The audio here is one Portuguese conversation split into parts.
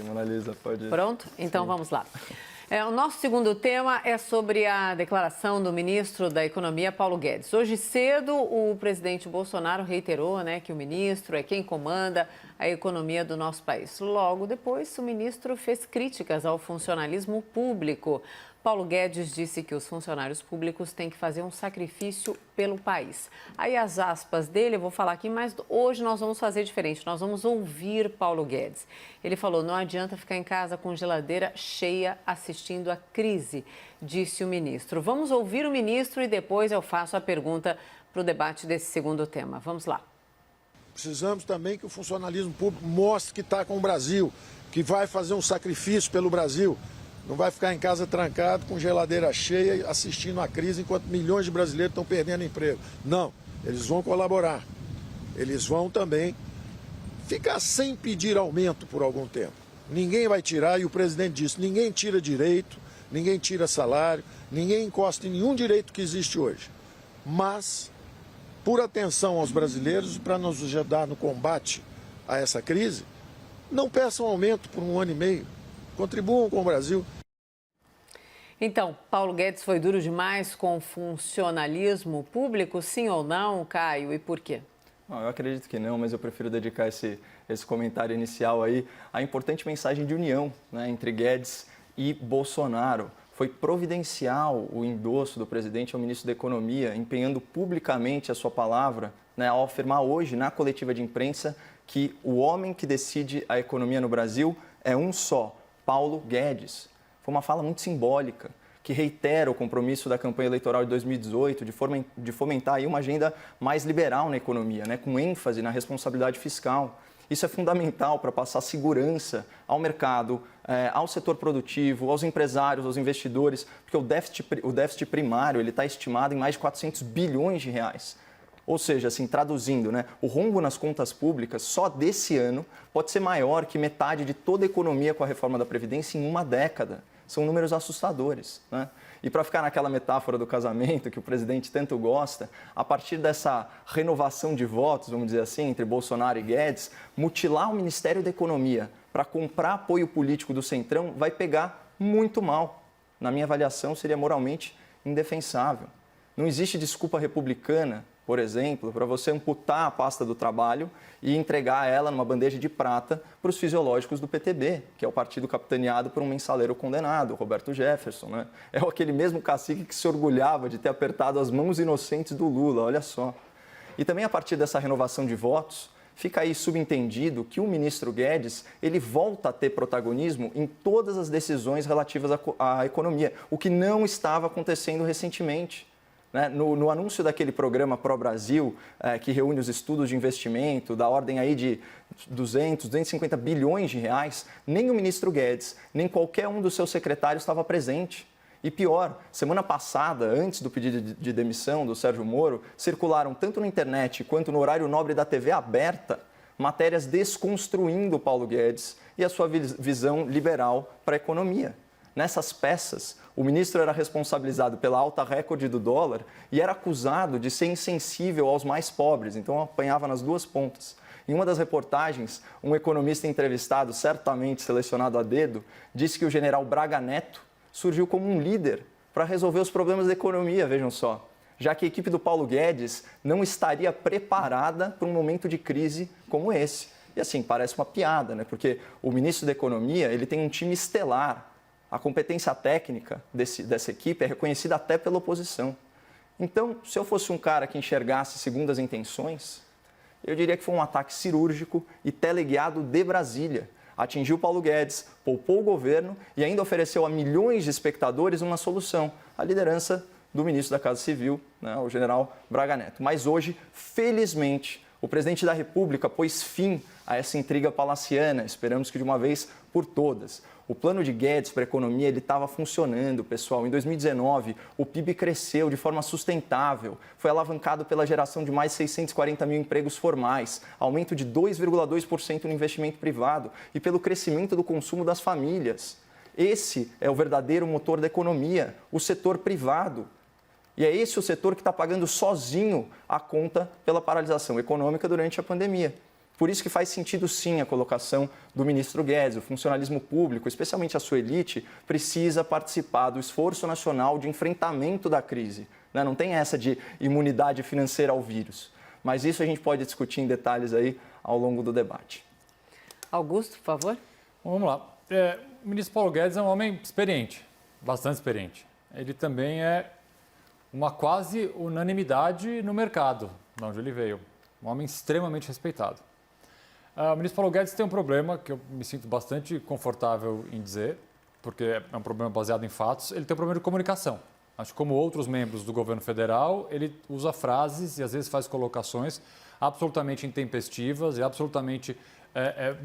Mona Lisa, pode ir. Pronto? Então Sim. vamos lá. O nosso segundo tema é sobre a declaração do ministro da Economia, Paulo Guedes. Hoje cedo, o presidente Bolsonaro reiterou, que o ministro é quem comanda a economia do nosso país. Logo depois, o ministro fez críticas ao funcionalismo público. Paulo Guedes disse que os funcionários públicos têm que fazer um sacrifício pelo país. Aí as aspas dele, eu vou falar aqui, mas hoje nós vamos fazer diferente. Nós vamos ouvir Paulo Guedes. Ele falou, não adianta ficar em casa com geladeira cheia assistindo a crise, disse o ministro. Vamos ouvir o ministro e depois eu faço a pergunta para o debate desse segundo tema. Vamos lá. Precisamos também que o funcionalismo público mostre que está com o Brasil, que vai fazer um sacrifício pelo Brasil. Não vai ficar em casa trancado, com geladeira cheia, assistindo a crise, enquanto milhões de brasileiros estão perdendo emprego. Não, eles vão colaborar. Eles vão também ficar sem pedir aumento por algum tempo. Ninguém vai tirar, e o presidente disse, ninguém tira direito, ninguém tira salário, ninguém encosta em nenhum direito que existe hoje. Mas, por atenção aos brasileiros, para nos ajudar no combate a essa crise, não peçam aumento por 1 ano e meio. Contribuam com o Brasil. Então, Paulo Guedes foi duro demais com o funcionalismo público, sim ou não, Caio? E por quê? Eu acredito que não, mas eu prefiro dedicar esse comentário inicial aí à importante mensagem de união, entre Guedes e Bolsonaro. Foi providencial o endosso do presidente ao ministro da Economia, empenhando publicamente a sua palavra, ao afirmar hoje, na coletiva de imprensa, que o homem que decide a economia no Brasil é um só, Paulo Guedes. Foi uma fala muito simbólica, que reitera o compromisso da campanha eleitoral de 2018 de fomentar aí uma agenda mais liberal na economia, com ênfase na responsabilidade fiscal. Isso é fundamental para passar segurança ao mercado, ao setor produtivo, aos empresários, aos investidores, porque o déficit primário está estimado em mais de 400 bilhões de reais. Ou seja, assim, traduzindo, o rombo nas contas públicas só desse ano pode ser maior que metade de toda a economia com a reforma da Previdência em uma década. São números assustadores. E para ficar naquela metáfora do casamento que o presidente tanto gosta, a partir dessa renovação de votos, vamos dizer assim, entre Bolsonaro e Guedes, mutilar o Ministério da Economia para comprar apoio político do Centrão vai pegar muito mal. Na minha avaliação, seria moralmente indefensável. Não existe desculpa republicana, por exemplo, para você amputar a pasta do trabalho e entregar ela numa bandeja de prata para os fisiológicos do PTB, que é o partido capitaneado por um mensaleiro condenado, Roberto Jefferson. É aquele mesmo cacique que se orgulhava de ter apertado as mãos inocentes do Lula, olha só. E também a partir dessa renovação de votos, fica aí subentendido que o ministro Guedes ele volta a ter protagonismo em todas as decisões relativas à economia, o que não estava acontecendo recentemente. No anúncio daquele programa Pró-Brasil, que reúne os estudos de investimento da ordem aí de 250 bilhões de reais, nem o ministro Guedes, nem qualquer um dos seus secretários estava presente. E pior, semana passada, antes do pedido de demissão do Sérgio Moro, circularam tanto na internet quanto no horário nobre da TV aberta, matérias desconstruindo Paulo Guedes e a sua visão liberal para a economia. Nessas peças, o ministro era responsabilizado pela alta recorde do dólar e era acusado de ser insensível aos mais pobres, então apanhava nas duas pontas. Em uma das reportagens, um economista entrevistado, certamente selecionado a dedo, disse que o general Braga Neto surgiu como um líder para resolver os problemas da economia, vejam só, já que a equipe do Paulo Guedes não estaria preparada para um momento de crise como esse. E assim, parece uma piada, porque o ministro da Economia ele tem um time estelar. A competência técnica dessa equipe é reconhecida até pela oposição. Então, se eu fosse um cara que enxergasse segundo as intenções, eu diria que foi um ataque cirúrgico e teleguiado de Brasília. Atingiu Paulo Guedes, poupou o governo e ainda ofereceu a milhões de espectadores uma solução, a liderança do ministro da Casa Civil, o general Braga Neto. Mas hoje, felizmente, o presidente da República pôs fim a essa intriga palaciana, esperamos que de uma vez por todas. O plano de Guedes para a economia estava funcionando, pessoal. Em 2019, o PIB cresceu de forma sustentável, foi alavancado pela geração de mais de 640 mil empregos formais, aumento de 2,2% no investimento privado e pelo crescimento do consumo das famílias. Esse é o verdadeiro motor da economia, o setor privado. E é esse o setor que está pagando sozinho a conta pela paralisação econômica durante a pandemia. Por isso que faz sentido, sim, a colocação do ministro Guedes. O funcionalismo público, especialmente a sua elite, precisa participar do esforço nacional de enfrentamento da crise. Né? Não tem essa de imunidade financeira ao vírus. Mas isso a gente pode discutir em detalhes aí ao longo do debate. Augusto, por favor. Vamos lá. O ministro Paulo Guedes é um homem experiente, bastante experiente. Ele também é uma quase unanimidade no mercado, de onde ele veio. Um homem extremamente respeitado. O ministro Paulo Guedes tem um problema que eu me sinto bastante confortável em dizer, porque é um problema baseado em fatos. Ele tem um problema de comunicação. Acho que, como outros membros do governo federal, ele usa frases e às vezes faz colocações absolutamente intempestivas e absolutamente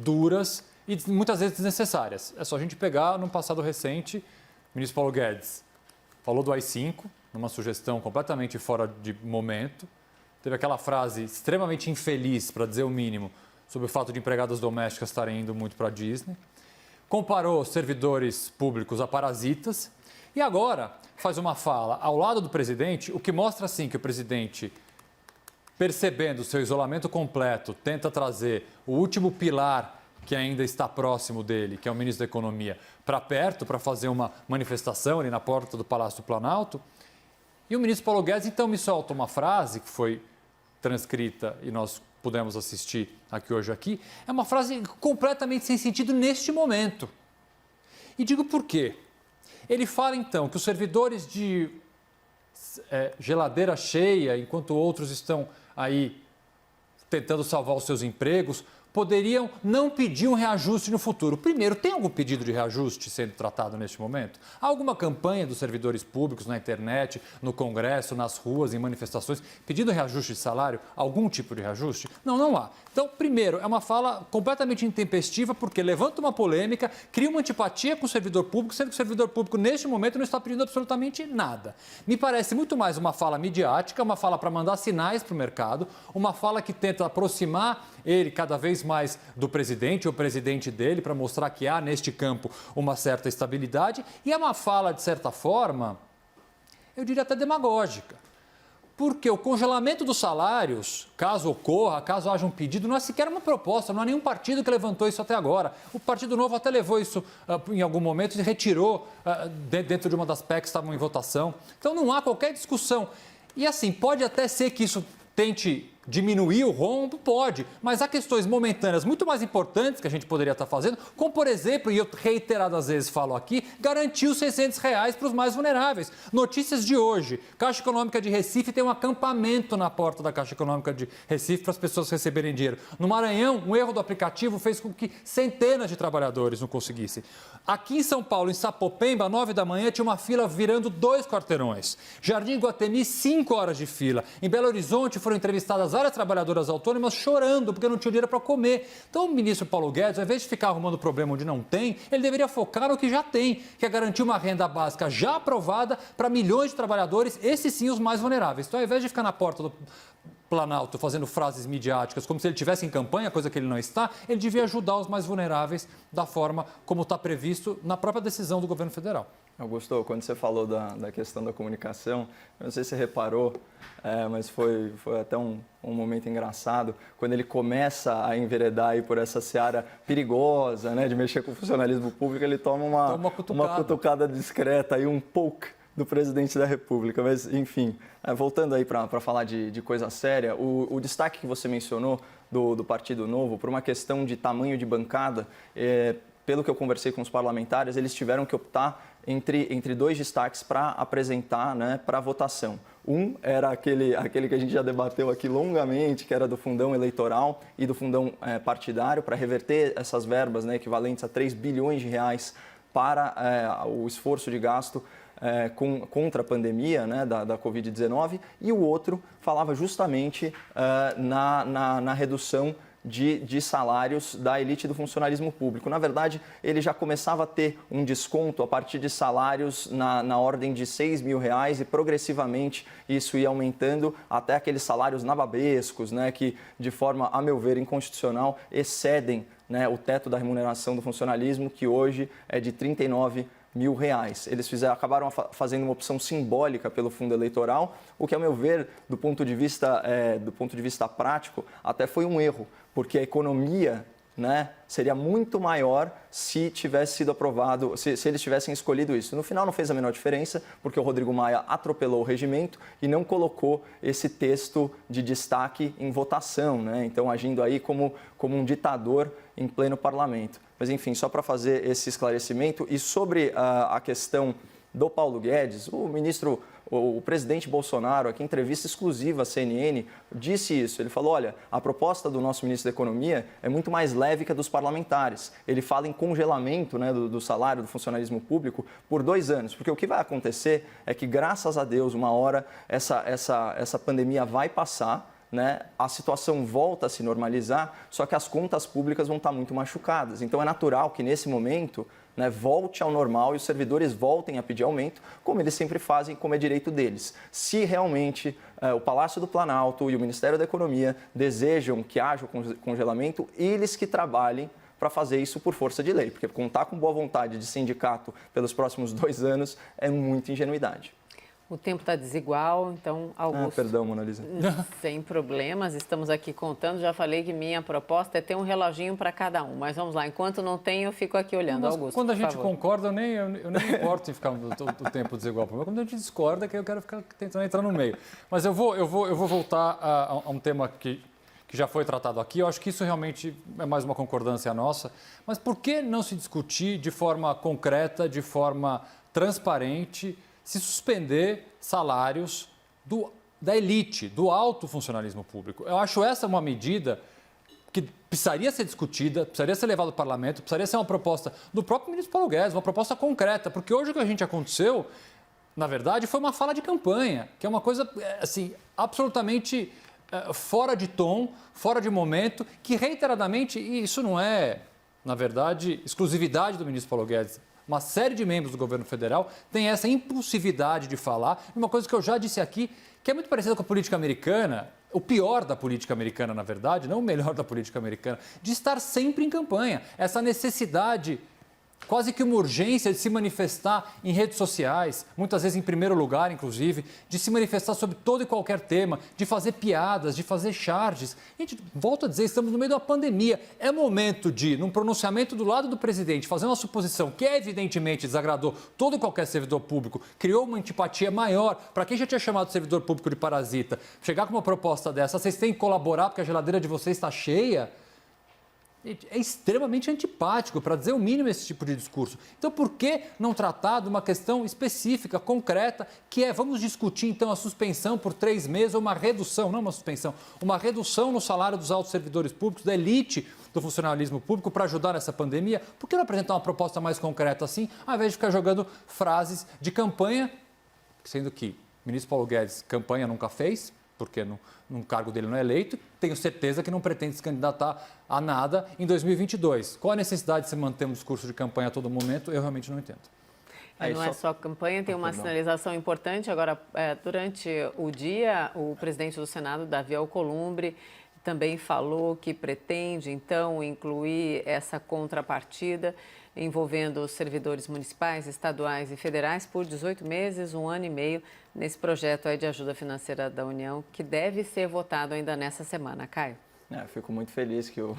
duras e muitas vezes desnecessárias. É só a gente pegar, num passado recente, o ministro Paulo Guedes falou do AI-5, numa sugestão completamente fora de momento. Teve aquela frase extremamente infeliz, para dizer o mínimo, sobre o fato de empregadas domésticas estarem indo muito para a Disney. Comparou servidores públicos a parasitas. E agora faz uma fala ao lado do presidente, o que mostra, sim, que o presidente, percebendo o seu isolamento completo, tenta trazer o último pilar que ainda está próximo dele, que é o ministro da Economia, para perto, para fazer uma manifestação ali na porta do Palácio do Planalto. E o ministro Paulo Guedes, então, me solta uma frase que foi transcrita e nós pudemos assistir aqui. É uma frase completamente sem sentido neste momento. E digo por quê. Ele fala, então, que os servidores de geladeira cheia, enquanto outros estão aí tentando salvar os seus empregos, poderiam não pedir um reajuste no futuro. Primeiro, tem algum pedido de reajuste sendo tratado neste momento? Há alguma campanha dos servidores públicos na internet, no Congresso, nas ruas, em manifestações, pedindo reajuste de salário? Algum tipo de reajuste? Não, não há. Então, primeiro, é uma fala completamente intempestiva, porque levanta uma polêmica, cria uma antipatia com o servidor público, sendo que o servidor público, neste momento, não está pedindo absolutamente nada. Me parece muito mais uma fala midiática, uma fala para mandar sinais para o mercado, uma fala que tenta aproximar ele cada vez mais do presidente, o presidente dele, para mostrar que há neste campo uma certa estabilidade. E é uma fala, de certa forma, eu diria até demagógica. Porque o congelamento dos salários, caso ocorra, caso haja um pedido, não é sequer uma proposta, não há nenhum partido que levantou isso até agora. O Partido Novo até levou isso em algum momento e retirou dentro de uma das PECs que estavam em votação. Então não há qualquer discussão. E assim, pode até ser que isso tente diminuir o rombo? Pode, mas há questões momentâneas muito mais importantes que a gente poderia estar fazendo, como, por exemplo, e eu reiteradas vezes falo aqui, garantir os R$600 para os mais vulneráveis. Notícias de hoje, Caixa Econômica de Recife tem um acampamento na porta da Caixa Econômica de Recife para as pessoas receberem dinheiro. No Maranhão, um erro do aplicativo fez com que centenas de trabalhadores não conseguissem. Aqui em São Paulo, em Sapopemba, 9 da manhã, tinha uma fila virando 2 quarteirões. Jardim Guatemi, 5 horas de fila. Em Belo Horizonte, foram entrevistadas várias trabalhadoras autônomas chorando porque não tinham dinheiro para comer. Então, o ministro Paulo Guedes, ao invés de ficar arrumando problema onde não tem, ele deveria focar no que já tem, que é garantir uma renda básica já aprovada para milhões de trabalhadores, esses sim os mais vulneráveis. Então, ao invés de ficar na porta do Planalto fazendo frases midiáticas como se ele estivesse em campanha, coisa que ele não está, ele devia ajudar os mais vulneráveis da forma como está previsto na própria decisão do governo federal. Augusto, quando você falou da questão da comunicação, eu não sei se você reparou, mas foi até um momento engraçado, quando ele começa a enveredar aí por essa seara perigosa, né, de mexer com o funcionalismo público, ele toma uma cutucada discreta, aí, um poke do presidente da República. Mas, enfim, voltando aí para falar de coisa séria, o destaque que você mencionou do Partido Novo, por uma questão de tamanho de bancada, pelo que eu conversei com os parlamentares, eles tiveram que optar entre 2 destaques para apresentar, né, para votação. Um era aquele que a gente já debateu aqui longamente, que era do fundão eleitoral e do fundão partidário, para reverter essas verbas, né, equivalentes a 3 bilhões de reais para o esforço de gasto contra a pandemia, né, da Covid-19, e o outro falava justamente na redução de salários da elite do funcionalismo público. Na verdade, ele já começava a ter um desconto a partir de salários na ordem de R$6 mil e progressivamente isso ia aumentando até aqueles salários nababescos, né, que de forma, a meu ver, inconstitucional, excedem, né, o teto da remuneração do funcionalismo, que hoje é de R$ 39 R$1.000. Eles acabaram fazendo uma opção simbólica pelo fundo eleitoral, o que, ao meu ver, do ponto de vista prático, até foi um erro, porque a economia, né, seria muito maior se tivesse sido aprovado, se eles tivessem escolhido isso. No final não fez a menor diferença, porque o Rodrigo Maia atropelou o regimento e não colocou esse texto de destaque em votação, né? Então agindo aí como um ditador em pleno parlamento. Mas enfim, só para fazer esse esclarecimento. E sobre a questão do Paulo Guedes, o presidente Bolsonaro, aqui em entrevista exclusiva à CNN, disse isso. Ele falou, olha, a proposta do nosso ministro da Economia é muito mais leve que a dos parlamentares. Ele fala em congelamento, né, do salário do funcionalismo público por 2 anos. Porque o que vai acontecer é que, graças a Deus, uma hora essa pandemia vai passar, né, a situação volta a se normalizar, só que as contas públicas vão estar muito machucadas. Então é natural que, nesse momento, né, volte ao normal e os servidores voltem a pedir aumento, como eles sempre fazem, como é direito deles. Se realmente o Palácio do Planalto e o Ministério da Economia desejam que haja o congelamento, eles que trabalhem para fazer isso por força de lei, porque contar com boa vontade de sindicato pelos próximos 2 anos é muita ingenuidade. O tempo está desigual, então, Augusto... Perdão, Mona Lisa. Sem problemas, estamos aqui contando. Já falei que minha proposta é ter um reloginho para cada um. Mas vamos lá, enquanto não tem, eu fico aqui olhando. Mas Augusto, quando a gente favor. concorda, eu nem me importo em ficar o tempo desigual. Quando a gente discorda, que eu quero ficar tentando entrar no meio. Mas eu vou voltar a um tema que já foi tratado aqui. Eu acho que isso realmente é mais uma concordância nossa. Mas por que não se discutir de forma concreta, de forma transparente, se suspender salários da elite, do alto funcionalismo público? Eu acho essa uma medida que precisaria ser discutida, precisaria ser levada ao parlamento, precisaria ser uma proposta do próprio ministro Paulo Guedes, uma proposta concreta, porque hoje o que a gente aconteceu, na verdade, foi uma fala de campanha, que é uma coisa assim, absolutamente fora de tom, fora de momento, que reiteradamente, e isso não é, na verdade, exclusividade do ministro Paulo Guedes, uma série de membros do governo federal tem essa impulsividade de falar. Uma coisa que eu já disse aqui, que é muito parecida com a política americana, o pior da política americana, na verdade, não o melhor da política americana, de estar sempre em campanha. Essa necessidade, quase que uma urgência de se manifestar em redes sociais, muitas vezes em primeiro lugar, inclusive, de se manifestar sobre todo e qualquer tema, de fazer piadas, de fazer charges. Gente, volto a dizer, estamos no meio da pandemia. É momento de, num pronunciamento do lado do presidente, fazer uma suposição que evidentemente desagradou todo e qualquer servidor público, criou uma antipatia maior para quem já tinha chamado o servidor público de parasita. Chegar com uma proposta dessa, vocês têm que colaborar porque a geladeira de vocês está cheia. É extremamente antipático, para dizer o mínimo, esse tipo de discurso. Então, por que não tratar de uma questão específica, concreta, que é, vamos discutir, então, a suspensão por 3 meses, ou uma redução, não uma suspensão, uma redução no salário dos altos servidores públicos, da elite do funcionalismo público, para ajudar nessa pandemia? Por que não apresentar uma proposta mais concreta assim, ao invés de ficar jogando frases de campanha, sendo que o ministro Paulo Guedes campanha nunca fez, porque no cargo dele não é eleito, tenho certeza que não pretende se candidatar a nada em 2022. Qual a necessidade de se manter um discurso de campanha a todo momento? Eu realmente não entendo. Não é só campanha, tem uma sinalização importante. Agora, durante o dia, o presidente do Senado, Davi Alcolumbre, também falou que pretende, então, incluir essa contrapartida envolvendo os servidores municipais, estaduais e federais por 18 meses, 1 ano e meio, nesse projeto aí de ajuda financeira da União, que deve ser votado ainda nessa semana. Caio? Fico muito feliz que o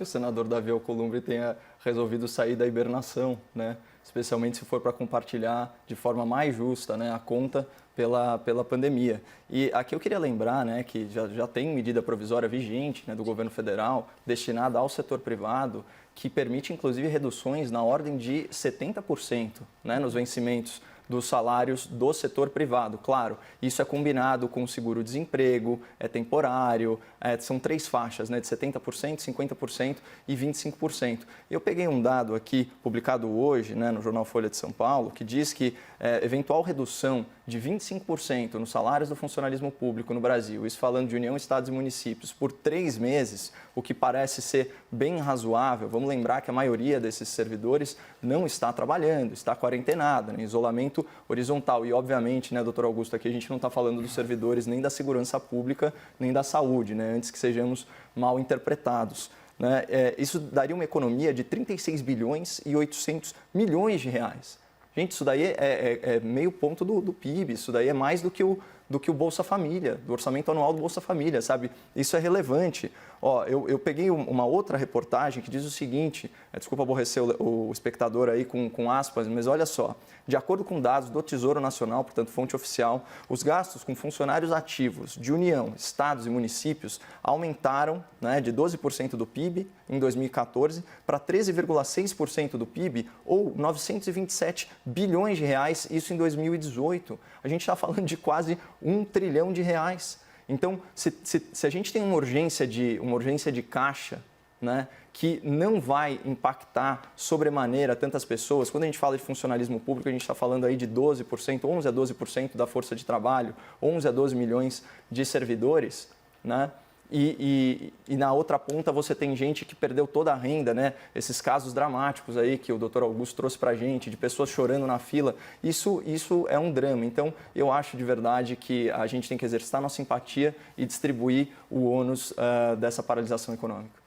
senador Davi Alcolumbre tenha resolvido sair da hibernação, né? Especialmente se for para compartilhar de forma mais justa, né, a conta pela pandemia. E aqui eu queria lembrar, né, que já tem medida provisória vigente, né, do governo federal destinada ao setor privado, que permite inclusive reduções na ordem de 70%, né, nos vencimentos dos salários do setor privado. Claro, isso é combinado com o seguro-desemprego, é temporário, são 3 faixas, né, de 70%, 50% e 25%. Eu peguei um dado aqui, publicado hoje, né, no jornal Folha de São Paulo, que diz que eventual redução de 25% nos salários do funcionalismo público no Brasil, isso falando de União, Estados e Municípios, por 3 meses, o que parece ser bem razoável. Vamos lembrar que a maioria desses servidores não está trabalhando, está quarentenada, né, em isolamento horizontal. E, obviamente, né, doutor Augusto, aqui a gente não está falando dos servidores nem da segurança pública, nem da saúde, né, antes que sejamos mal interpretados. Né? Isso daria uma economia de 36 bilhões e 800 milhões de reais. Gente, isso daí é meio ponto do PIB, isso daí é mais do que o Bolsa Família, do orçamento anual do Bolsa Família, sabe? Isso é relevante. Ó, eu peguei uma outra reportagem que diz o seguinte, desculpa aborrecer o espectador aí com aspas, mas olha só, de acordo com dados do Tesouro Nacional, portanto fonte oficial, os gastos com funcionários ativos de União, estados e municípios aumentaram, né, de 12% do PIB em 2014 para 13,6% do PIB, ou 927 bilhões de reais, isso em 2018. A gente está falando de quase 1 trilhão de reais. Então, se a gente tem uma urgência de caixa, né, que não vai impactar sobremaneira tantas pessoas, quando a gente fala de funcionalismo público, a gente está falando aí de 12%, 11 a 12% da força de trabalho, 11 a 12 milhões de servidores, né? E na outra ponta você tem gente que perdeu toda a renda, né? Esses casos dramáticos aí que o doutor Augusto trouxe para a gente, de pessoas chorando na fila, isso é um drama. Então, eu acho de verdade que a gente tem que exercitar nossa empatia e distribuir o ônus dessa paralisação econômica.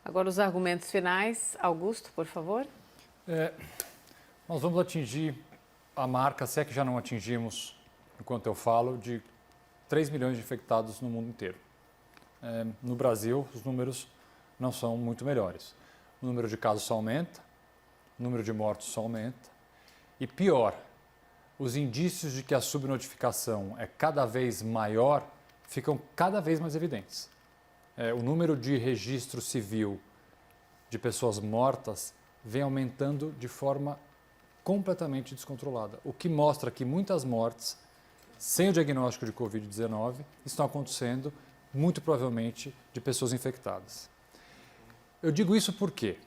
Agora, os argumentos finais. Augusto, por favor. Nós vamos atingir a marca, se é que já não atingimos, enquanto eu falo, de 3 milhões de infectados no mundo inteiro. No Brasil, os números não são muito melhores. O número de casos só aumenta, o número de mortos só aumenta. E pior, os indícios de que a subnotificação é cada vez maior ficam cada vez mais evidentes. O número de registro civil de pessoas mortas vem aumentando de forma completamente descontrolada, o que mostra que muitas mortes sem o diagnóstico de Covid-19 estão acontecendo muito provavelmente de pessoas infectadas. Eu digo isso por quê?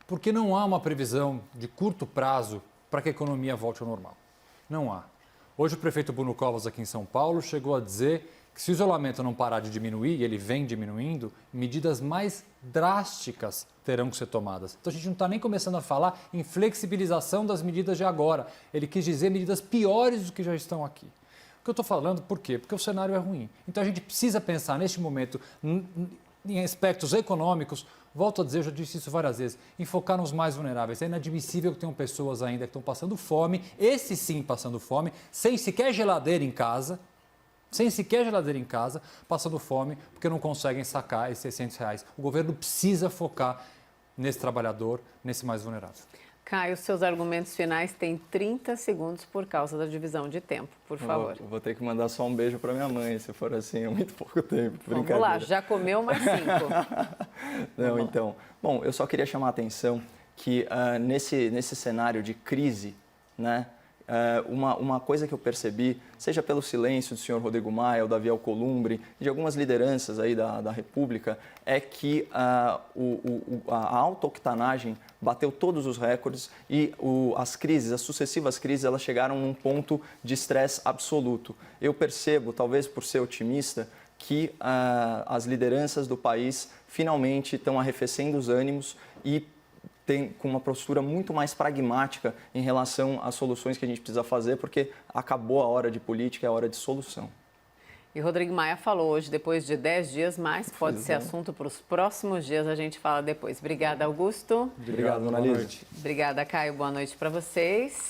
Porque não há uma previsão de curto prazo para que a economia volte ao normal. Não há. Hoje o prefeito Bruno Covas aqui em São Paulo chegou a dizer que se o isolamento não parar de diminuir, e ele vem diminuindo, medidas mais drásticas terão que ser tomadas. Então a gente não está nem começando a falar em flexibilização das medidas de agora. Ele quis dizer medidas piores do que já estão aqui. O que eu estou falando, por quê? Porque o cenário é ruim. Então a gente precisa pensar neste momento em aspectos econômicos, volto a dizer, eu já disse isso várias vezes, em focar nos mais vulneráveis. É inadmissível que tenham pessoas ainda que estão passando fome, esse sim passando fome, sem sequer geladeira em casa, passando fome, porque não conseguem sacar esses R$600. O governo precisa focar nesse trabalhador, nesse mais vulnerável. Caio, seus argumentos finais têm 30 segundos por causa da divisão de tempo, por favor. Vou ter que mandar só um beijo para minha mãe, se for assim, é muito pouco tempo. Vamos lá, já comeu mais 5. Não, então. Bom, eu só queria chamar a atenção que nesse cenário de crise, né, uma coisa que eu percebi, seja pelo silêncio do senhor Rodrigo Maia, o Davi Alcolumbre, de algumas lideranças aí da República, é que a autooctanagem bateu todos os recordes e as sucessivas crises, elas chegaram num ponto de estresse absoluto. Eu percebo, talvez por ser otimista, que as lideranças do país finalmente estão arrefecendo os ânimos e com uma postura muito mais pragmática em relação às soluções que a gente precisa fazer, porque acabou a hora de política, é a hora de solução. E Rodrigo Maia falou hoje, depois de 10 dias mais, pode ser assunto para os próximos dias, a gente fala depois. Obrigada, Augusto. Obrigado, Dona Lisa. Obrigada, Caio. Boa noite para vocês.